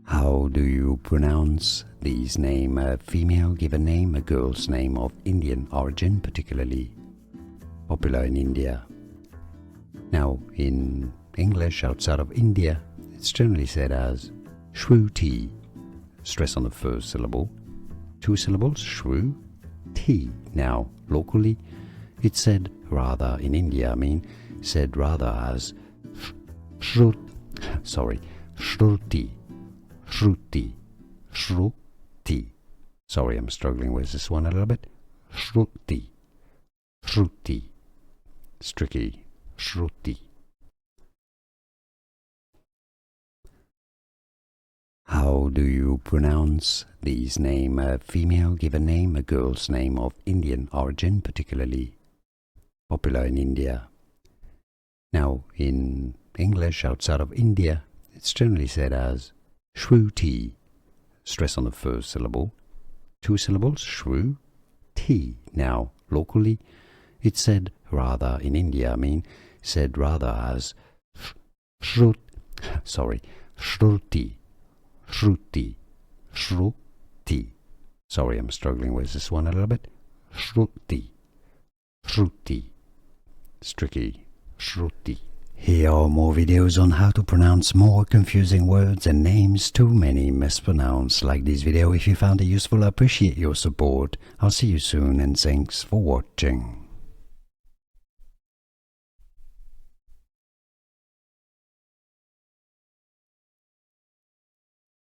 How do you pronounce these names? A female given name, a girl's name of Indian origin, particularly popular in India. Now, in English outside of India, it's generally said as Shruti. Stress on the first syllable. 2 syllables, Shruti. Now, locally, it's said rather in India, said rather as Shruti. Shruti. Shruti. Sorry, I'm struggling with this one a little bit. Shruti. It's tricky. Shruti. How do you pronounce these names? A female given name, a girl's name of Indian origin, particularly popular in India. Now, in English outside of India, it's generally said as Shruti. Stress on the first syllable. 2 syllables, Shruti. Now, locally, it's said rather in India, said rather as Shruti. Shruti. Sorry, I'm struggling with this one a little bit. Shruti. It's tricky. Shruti. Here are more videos on how to pronounce more confusing words and names too many mispronounced. Like this video if you found it useful. I appreciate your support. I'll see you soon and thanks for watching.